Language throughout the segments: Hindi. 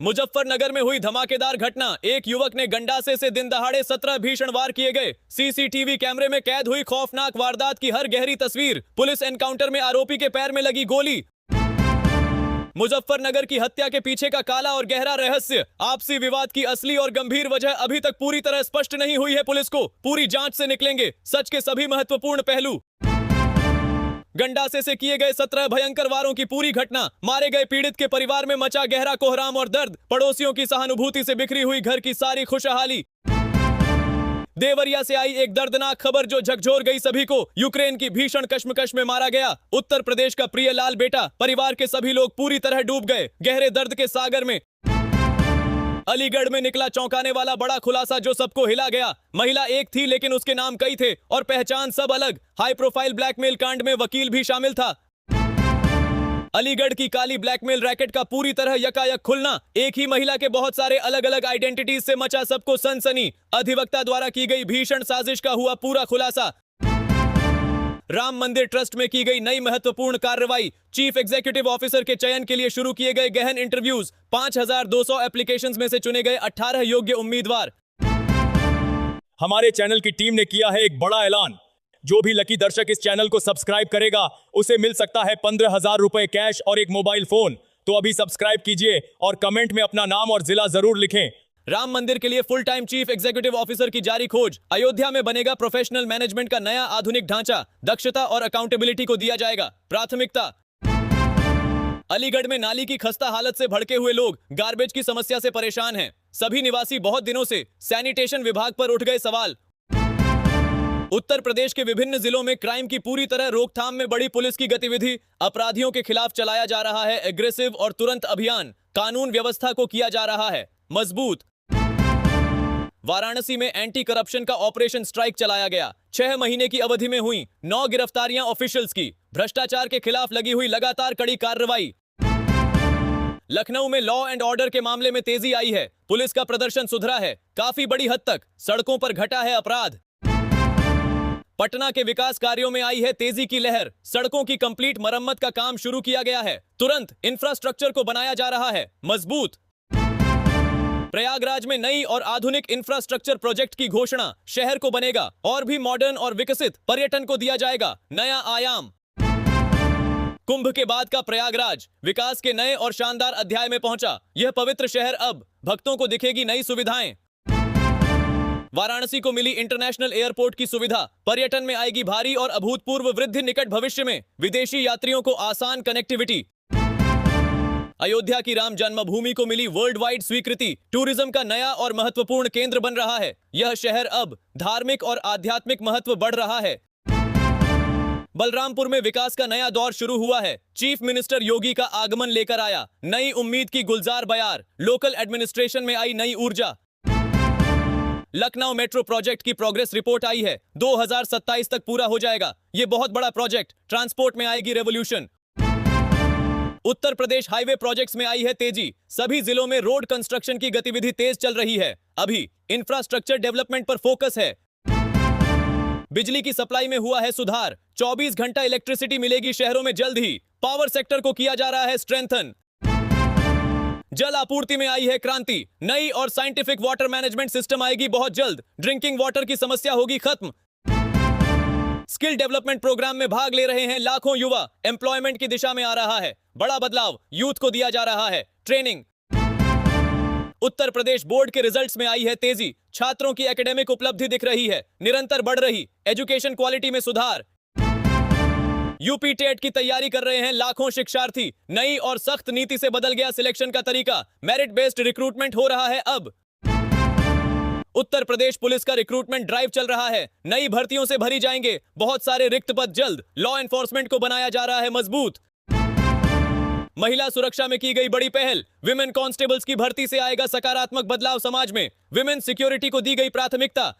मुजफ्फरनगर में हुई धमाकेदार घटना। एक युवक ने गंडासे से दिन दहाड़े 17 भीषण वार किए गए। सीसीटीवी कैमरे में कैद हुई खौफनाक वारदात की हर गहरी तस्वीर। पुलिस एनकाउंटर में आरोपी के पैर में लगी गोली। मुजफ्फरनगर की हत्या के पीछे का काला और गहरा रहस्य। आपसी विवाद की असली और गंभीर वजह अभी तक पूरी तरह स्पष्ट नहीं हुई है। पुलिस को पूरी जांच से निकलेंगे सच के सभी महत्वपूर्ण पहलू। गंडासे से किए गए 17 भयंकर वारों की पूरी घटना। मारे गए पीड़ित के परिवार में मचा गहरा कोहराम और दर्द। पड़ोसियों की सहानुभूति से बिखरी हुई घर की सारी खुशहाली। देवरिया से आई एक दर्दनाक खबर जो झकझोर गई सभी को। यूक्रेन की भीषण कश्मकश में मारा गया उत्तर प्रदेश का प्रिय लाल बेटा। परिवार के सभी लोग पूरी तरह डूब गए गहरे दर्द के सागर में। अलीगढ़ में निकला चौंकाने वाला बड़ा खुलासा जो सबको हिला गया। महिला एक थी लेकिन उसके नाम कई थे और पहचान सब अलग। हाई प्रोफाइल ब्लैकमेल कांड में वकील भी शामिल था। अलीगढ़ की काली ब्लैकमेल रैकेट का पूरी तरह यकायक खुलना। एक ही महिला के बहुत सारे अलग अलग आइडेंटिटीज से मचा सबको सनसनी। अधिवक्ता द्वारा की गई भीषण साजिश का हुआ पूरा खुलासा। राम मंदिर ट्रस्ट में की गई नई महत्वपूर्ण कार्रवाई। चीफ एग्जीक्यूटिव ऑफिसर के चयन के लिए शुरू किए गए गहन इंटरव्यूज। 5200 एप्लीकेशंस में से चुने गए 18 योग्य उम्मीदवार। हमारे चैनल की टीम ने किया है एक बड़ा ऐलान। जो भी लकी दर्शक इस चैनल को सब्सक्राइब करेगा उसे मिल सकता है 15,000 रुपए कैश और एक मोबाइल फोन। तो अभी सब्सक्राइब कीजिए और कमेंट में अपना नाम और जिला जरूर लिखें। राम मंदिर के लिए full time chief executive officer की जारी खोज। अयोध्या में बनेगा प्रोफेशनल मैनेजमेंट का नया आधुनिक ढांचा। दक्षता और अकाउंटेबिलिटी को दिया जाएगा प्राथमिकता। अलीगढ़ में नाली की खस्ता हालत से भड़के हुए लोग गार्बेज की समस्या से परेशान हैं। सभी निवासी बहुत दिनों से सैनिटेशन विभाग पर उठ गए सवाल। उत्तर प्रदेश के विभिन्न जिलों में क्राइम की पूरी तरह रोकथाम में बड़ी पुलिस की गतिविधि। अपराधियों के खिलाफ चलाया जा रहा है एग्रेसिव और तुरंत अभियान। कानून व्यवस्था को किया जा रहा है मजबूत। वाराणसी में एंटी करप्शन का ऑपरेशन स्ट्राइक चलाया गया। 6 महीने की अवधि में हुई 9 गिरफ्तारियां ऑफिशियल्स की। भ्रष्टाचार के खिलाफ लगी हुई लगातार कड़ी कार्रवाई। लखनऊ में लॉ एंड ऑर्डर के मामले में तेजी आई है। पुलिस का प्रदर्शन सुधरा है काफी बड़ी हद तक। सड़कों पर घटा है अपराध। पटना के विकास कार्यों में आई है तेजी की लहर। सड़कों की कंप्लीट मरम्मत का काम शुरू किया गया है। तुरंत इंफ्रास्ट्रक्चर को बनाया जा रहा है मजबूत। प्रयागराज में नई और आधुनिक इंफ्रास्ट्रक्चर प्रोजेक्ट की घोषणा। शहर को बनेगा और भी मॉडर्न और विकसित। पर्यटन को दिया जाएगा नया आयाम। कुंभ के बाद का प्रयागराज विकास के नए और शानदार अध्याय में पहुंचा। यह पवित्र शहर अब भक्तों को दिखेगी नई सुविधाएं। वाराणसी को मिली इंटरनेशनल एयरपोर्ट की सुविधा। पर्यटन में आएगी भारी और अभूतपूर्व वृद्धि निकट भविष्य में। विदेशी यात्रियों को आसान कनेक्टिविटी। अयोध्या की राम जन्मभूमि को मिली वर्ल्ड वाइड स्वीकृति। टूरिज्म का नया और महत्वपूर्ण केंद्र बन रहा है। यह शहर अब धार्मिक और आध्यात्मिक महत्व बढ़ रहा है। बलरामपुर में विकास का नया दौर शुरू हुआ है। चीफ मिनिस्टर योगी का आगमन लेकर आया नई उम्मीद की गुलजार बयार। लोकल एडमिनिस्ट्रेशन में आई नई ऊर्जा। लखनऊ मेट्रो प्रोजेक्ट की प्रोग्रेस रिपोर्ट आई है। 2027 तक पूरा हो जाएगा। यह बहुत बड़ा प्रोजेक्ट। ट्रांसपोर्ट में आएगी revolution. Uttar Pradesh highway projects में आई है तेजी। सभी जिलों में रोड कंस्ट्रक्शन की गतिविधि तेज चल रही है। अभी इंफ्रास्ट्रक्चर डेवलपमेंट पर फोकस है। बिजली की सप्लाई में हुआ है सुधार। 24 घंटा इलेक्ट्रिसिटी मिलेगी शहरों में जल्द ही। पावर सेक्टर को किया जा रहा है स्ट्रेंथन। जल आपूर्ति में आई है क्रांति। नई और साइंटिफिक वाटर मैनेजमेंट सिस्टम आएगी बहुत जल्द। ड्रिंकिंग वाटर की समस्या होगी खत्म। स्किल डेवलपमेंट प्रोग्राम में भाग ले रहे हैं लाखों युवा। एम्प्लॉयमेंट की दिशा में आ रहा है बड़ा बदलाव। यूथ को दिया जा रहा है ट्रेनिंग। उत्तर प्रदेश बोर्ड के रिजल्ट्स में आई है तेजी। छात्रों की एकेडमिक उपलब्धि दिख रही है निरंतर बढ़ रही। एजुकेशन क्वालिटी में सुधार। यूपी टेट की तैयारी कर रहे हैं लाखों शिक्षार्थी। नई और सख्त नीति से बदल गया सिलेक्शन का तरीका। मेरिट बेस्ड रिक्रूटमेंट हो रहा है अब। उत्तर प्रदेश पुलिस का रिक्रूटमेंट ड्राइव चल रहा है। नई भर्तियों से भरी जाएंगे बहुत सारे रिक्त पद जल्द। लॉ एनफोर्समेंट को बनाया जा रहा है मजबूत। महिला सुरक्षा में की गई बड़ी पहल। विमेन कांस्टेबल्स की भर्ती से आएगा सकारात्मक बदलाव समाज में। विमेन सिक्योरिटी को दी गई प्राथमिकता।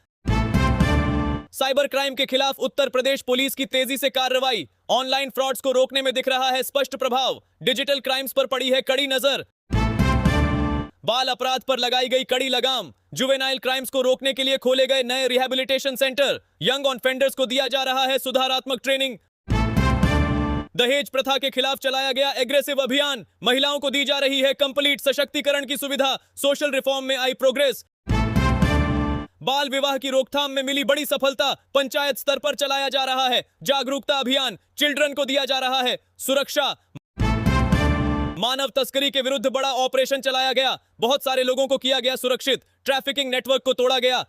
साइबर क्राइम के खिलाफ उत्तर प्रदेश पुलिस की तेजी से कार्रवाई। ऑनलाइन फ्रॉड्स को रोकने में दिख रहा है स्पष्ट प्रभाव। डिजिटल क्राइम्स पर पड़ी है कड़ी नजर। बाल अपराध पर लगाई गई कड़ी लगाम। जुवेनाइल क्राइम्स को रोकने के लिए खोले गए नए रिहैबिलिटेशन सेंटर। यंग ऑफेंडर्स को दिया जा रहा है सुधारात्मक ट्रेनिंग। दहेज प्रथा के खिलाफ चलाया गया एग्रेसिव अभियान, महिलाओं को दी जा रही है कंप्लीट सशक्तिकरण की सुविधा, सोशल रिफॉर्म में आई प्रोग्रेस। बाल विवाह की रोकथाम में मिली बड़ी सफलता, पंचायत स्तर पर चलाया जा रहा है जागरूकता अभियान, चिल्ड्रन को दिया जा रहा है सुरक्षा। मानव तस्करी के विरुद्ध बड़ा ऑपरेशन चलाया गया, बहुत सारे लोगों को किया गया सुरक्षित, ट्रैफिकिंग नेटवर्क को तोड़ा गया।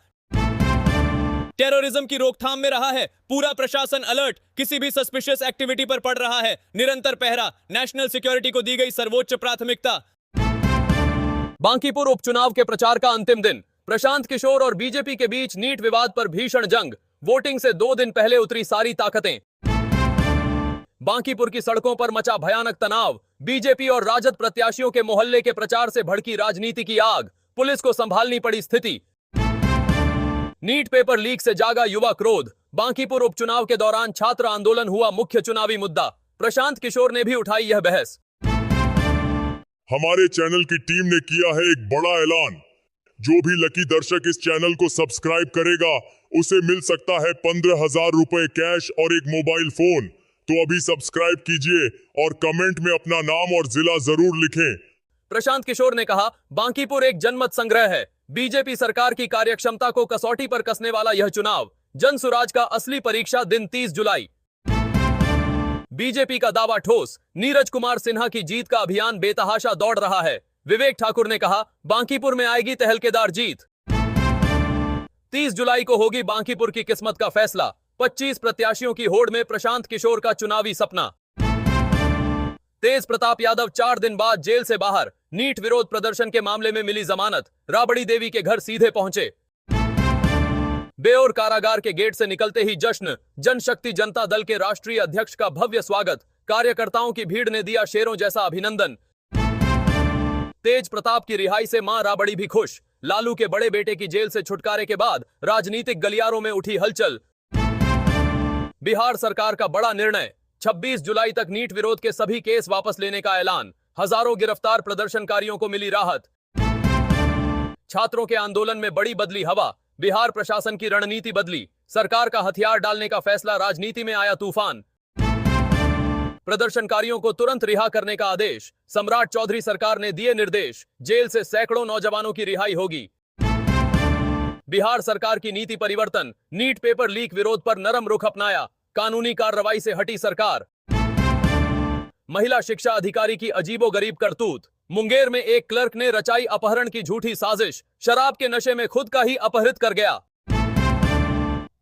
टेररिज्म की रोकथाम में रहा है पूरा प्रशासन अलर्ट, किसी भी सस्पिशियस एक्टिविटी पर पड़ रहा है निरंतर पहरा, नेशनल सिक्योरिटी को दी गई सर्वोच्च प्राथमिकता। बांकीपुर उपचुनाव के प्रचार का अंतिम दिन, प्रशांत किशोर और बीजेपी के बीच नीट विवाद पर भीषण जंग, वोटिंग से 2 दिन पहले उतरी सारी ताकतें। बांकीपुर की सड़कों पर मचा भयानक तनाव, बीजेपी और राजद प्रत्याशियों के मोहल्ले के प्रचार से भड़की राजनीति की आग, पुलिस को संभालनी पड़ी स्थिति। नीट पेपर लीक से जागा युवा क्रोध, बांकीपुर उपचुनाव के दौरान छात्र आंदोलन हुआ मुख्य चुनावी मुद्दा, प्रशांत किशोर ने भी उठाई यह बहस। हमारे चैनल की टीम ने किया है एक बड़ा ऐलान, जो भी लकी दर्शक इस चैनल को सब्सक्राइब करेगा उसे मिल सकता है 15,000 रुपए कैश और एक मोबाइल फोन। तो अभी सब्सक्राइब कीजिए और कमेंट में अपना नाम और जिला जरूर लिखें। प्रशांत किशोर ने कहा, बांकीपुर एक जनमत संग्रह है, बीजेपी सरकार की कार्यक्षमता को कसौटी पर कसने वाला यह चुनाव, जन सुराज का असली परीक्षा दिन 30 जुलाई। बीजेपी का दावा ठोस, नीरज कुमार सिन्हा की जीत का अभियान बेतहाशा दौड़ रहा है। विवेक ठाकुर ने कहा, बांकीपुर में आएगी तहलकेदार जीत। 30 जुलाई को होगी बांकीपुर की किस्मत का फैसला, 25 प्रत्याशियों की होड़ में प्रशांत किशोर का चुनावी सपना। तेज प्रताप यादव 4 दिन बाद जेल से बाहर, नीट विरोध प्रदर्शन के मामले में मिली जमानत, राबड़ी देवी के घर सीधे पहुंचे। बेओर कारागार के गेट से निकलते ही जश्न, जनशक्ति जनता दल के राष्ट्रीय अध्यक्ष का भव्य स्वागत, कार्यकर्ताओं की भीड़ ने दिया शेरों जैसा अभिनंदन। तेज प्रताप की रिहाई से मां राबड़ी भी खुश, लालू के बड़े बेटे की जेल से छुटकारे के बाद राजनीतिक गलियारों में उठी हलचल। बिहार सरकार का बड़ा निर्णय, 26 जुलाई तक नीट विरोध के सभी केस वापस लेने का ऐलान, हजारों गिरफ्तार प्रदर्शनकारियों को मिली राहत। छात्रों के आंदोलन में बड़ी बदली हवा, बिहार प्रशासन की रणनीति बदली, सरकार का हथियार डालने का फैसला, राजनीति में आया तूफान। प्रदर्शनकारियों को तुरंत रिहा करने का आदेश, सम्राट चौधरी सरकार ने दिए निर्देश, जेल से सैकड़ों नौजवानों की रिहाई होगी। बिहार सरकार की नीति परिवर्तन, नीट पेपर लीक विरोध पर नरम रुख अपनाया, कानूनी कार्रवाई से हटी सरकार। महिला शिक्षा अधिकारी की अजीबोगरीब करतूत, मुंगेर में एक क्लर्क ने रचाई अपहरण की झूठी साजिश, शराब के नशे में खुद का ही अपहृत कर गया।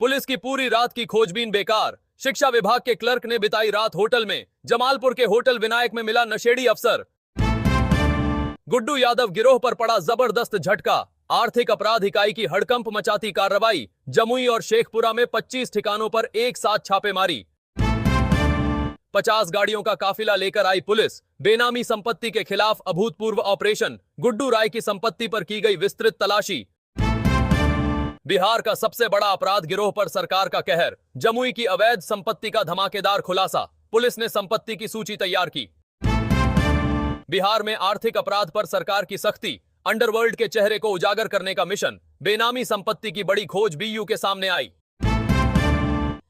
पुलिस की पूरी रात की खोजबीन बेकार, शिक्षा विभाग के क्लर्क ने बिताई रात होटल में, जमालपुर के होटल विनायक में मिला नशेड़ी अफसर। गुड्डू यादव गिरोह पर पड़ा जबरदस्त झटका, आर्थिक अपराध इकाई की हड़कंप मचाती कार्रवाई, जमुई और शेखपुरा में 25 ठिकानों पर एक साथ छापेमारी। 50 गाड़ियों का काफिला लेकर आई पुलिस, बेनामी संपत्ति के खिलाफ अभूतपूर्व ऑपरेशन, गुड्डू राय की संपत्ति पर की गई विस्तृत तलाशी। बिहार का सबसे बड़ा अपराध गिरोह पर सरकार का कहर, जमुई की अवैध संपत्ति का धमाकेदार खुलासा, पुलिस ने संपत्ति की सूची तैयार की। बिहार में आर्थिक अपराध पर सरकार की सख्ती, अंडरवर्ल्ड के चेहरे को उजागर करने का मिशन, बेनामी संपत्ति की बड़ी खोज बीयू के सामने आई।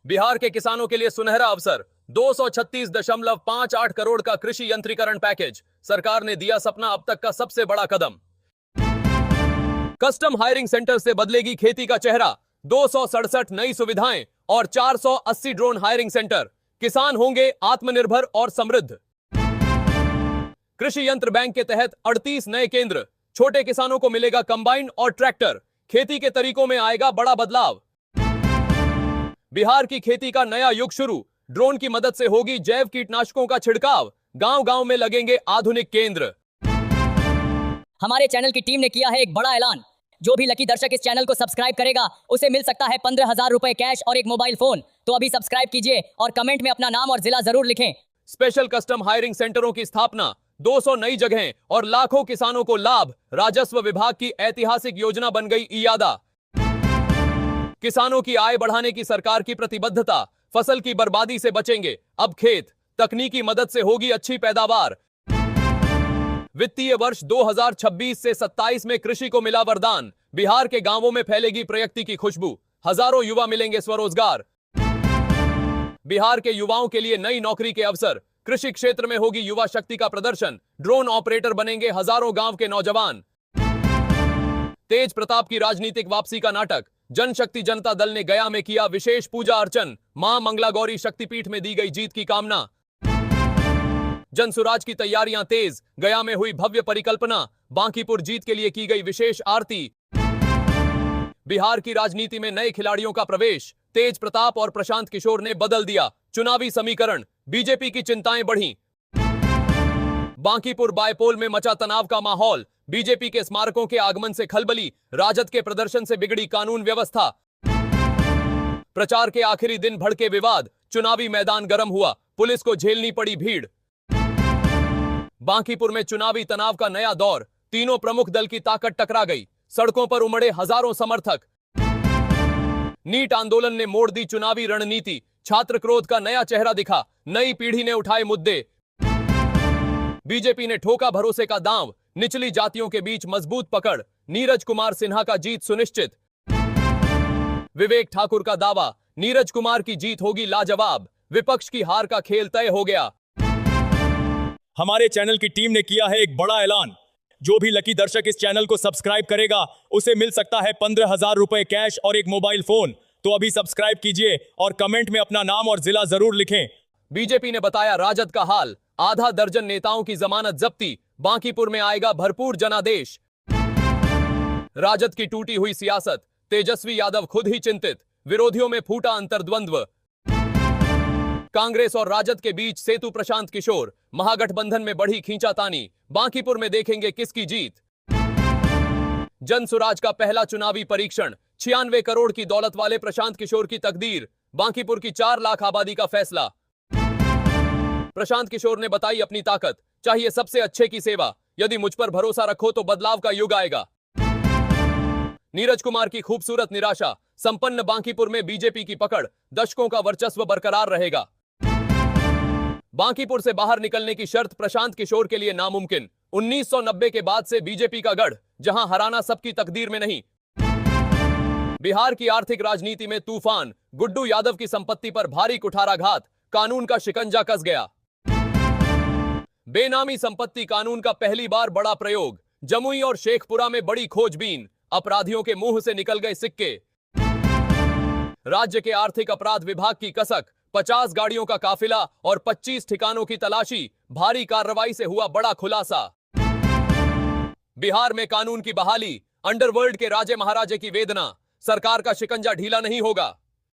बिहार के किसानों के लिए सुनहरा अवसर, 236.58 करोड़ का कृषि यंत्रीकरण पैकेज, सरकार ने दिया सपना अब तक का सबसे बड़ा कदम। कस्टम हायरिंग सेंटर से बदलेगी खेती का चेहरा, 267 नई सुविधाएं और 480 ड्रोन हायरिंग सेंटर, किसान होंगे आत्मनिर्भर और समृद्ध। कृषि यंत्र बैंक के तहत 38 नए केंद्र, छोटे किसानों को मिलेगा कंबाइन और ट्रैक्टर, खेती के तरीकों में आएगा बड़ा बदलाव। बिहार की खेती का नया युग शुरू, ड्रोन की मदद से होगी जैव कीटनाशकों का छिड़काव, गांव-गांव में लगेंगे आधुनिक केंद्र। हमारे चैनल की टीम ने किया है एक बड़ा ऐलान, जो भी लकी दर्शक इस चैनल को सब्सक्राइब करेगा उसे मिल सकता है 15,000 रुपए कैश और एक मोबाइल फोन। तो अभी सब्सक्राइब कीजिए और कमेंट में अपना नाम और जिला जरूर लिखें। स्पेशल कस्टम हायरिंग सेंटरों की स्थापना, 200 नई जगहें और लाखों किसानों को लाभ, राजस्व विभाग की ऐतिहासिक योजना बन गई इयादा। किसानों की आय बढ़ाने की सरकार की प्रतिबद्धता, फसल की बर्बादी से बचेंगे अब खेत, तकनीकी मदद से होगी अच्छी पैदावार। वित्तीय वर्ष 2026 से 27 में कृषि को मिला वरदान, बिहार के गांवों में फैलेगी प्रगति की खुशबू, हजारों युवा मिलेंगे स्वरोजगार। बिहार के युवाओं के लिए नई नौकरी के अवसर, कृषि क्षेत्र में होगी युवा शक्ति का प्रदर्शन, ड्रोन ऑपरेटर बनेंगे हजारों गांव के नौजवान। तेज प्रताप की राजनीतिक वापसी का नाटक, जनशक्ति जनता दल ने गया में किया विशेष पूजा अर्चन, मां मंगला गौरी शक्तिपीठ में दी गई जीत की कामना। जनसुराज की तैयारियां तेज, गया में हुई भव्य परिकल्पना, बांकीपुर जीत के लिए की गई विशेष आरती। बिहार की राजनीति में नए खिलाड़ियों का प्रवेश, तेज प्रताप और प्रशांत किशोर ने बदल दिया चुनावी समीकरण, बीजेपी की चिंताएं बढ़ी। बांकीपुर बायपोल में मचा तनाव का माहौल, बीजेपी के स्मारकों के आगमन से खलबली, राजद के प्रदर्शन से बिगड़ी कानून व्यवस्था। प्रचार के आखिरी दिन भड़के विवाद, चुनावी मैदान गर्म हुआ, पुलिस को झेलनी पड़ी भीड़। बांकीपुर में चुनावी तनाव का नया दौर, तीनों प्रमुख दल की ताकत टकरा गई, सड़कों पर उमड़े हजारों समर्थक। नीट आंदोलन ने मोड़ दी चुनावी रणनीति, छात्र क्रोध का नया चेहरा दिखा, नई पीढ़ी ने उठाए मुद्दे। बीजेपी ने ठोका भरोसे का दांव, निचली जातियों के बीच मजबूत पकड़, नीरज कुमार सिन्हा का जीत सुनिश्चित। विवेक ठाकुर का दावा, नीरज कुमार की जीत होगी लाजवाब, विपक्ष की हार का खेल तय हो गया। हमारे चैनल की टीम ने किया है एक बड़ा ऐलान, जो भी लकी दर्शक इस चैनल को सब्सक्राइब करेगा उसे मिल सकता है 15,000 रुपए कैश और एक मोबाइल फोन। तो अभी सब्सक्राइब कीजिए और कमेंट में अपना नाम और जिला जरूर लिखें। बीजेपी ने बताया राजद का हाल, आधा दर्जन नेताओं की जमानत जब्ती, बांकीपुर में आएगा भरपूर जनादेश। राजद की टूटी हुई सियासत, तेजस्वी यादव खुद ही चिंतित, विरोधियों में फूटा अंतर्द्वंद्व। कांग्रेस और राजद के बीच सेतु प्रशांत किशोर, महागठबंधन में बढ़ी खींचातानी, बांकीपुर में देखेंगे किसकी जीत। जनसुराज का पहला चुनावी परीक्षण, 96 करोड़ की दौलत वाले प्रशांत किशोर की तकदीर, बांकीपुर की 4 लाख आबादी का फैसला। प्रशांत किशोर ने बताई अपनी ताकत, चाहिए सबसे अच्छे की सेवा, यदि मुझ पर भरोसा रखो तो बदलाव का युग आएगा। नीरज कुमार की खूबसूरत निराशा, संपन्न बांकीपुर में बीजेपी की पकड़, दशकों का वर्चस्व बरकरार रहेगा। बांकीपुर से बाहर निकलने की शर्त प्रशांत किशोर के लिए नामुमकिन, 1990 के बाद से बीजेपी का गढ़, जहां हराना सबकी तकदीर में नहीं। बिहार की आर्थिक राजनीति में तूफान, गुड्डू यादव की संपत्ति पर भारी कुठाराघात, कानून का शिकंजा कस गया। बेनामी संपत्ति कानून का पहली बार बड़ा प्रयोग, जमुई और शेखपुरा में बड़ी खोजबीन, अपराधियों के मुंह से निकल गए सिक्के। राज्य के आर्थिक अपराध विभाग की कसक, 50 गाड़ियों का काफिला और 25 ठिकानों की तलाशी, भारी कार्रवाई से हुआ बड़ा खुलासा। बिहार में कानून की बहाली, अंडरवर्ल्ड के राजे महाराजे की वेदना, सरकार का शिकंजा ढीला नहीं होगा।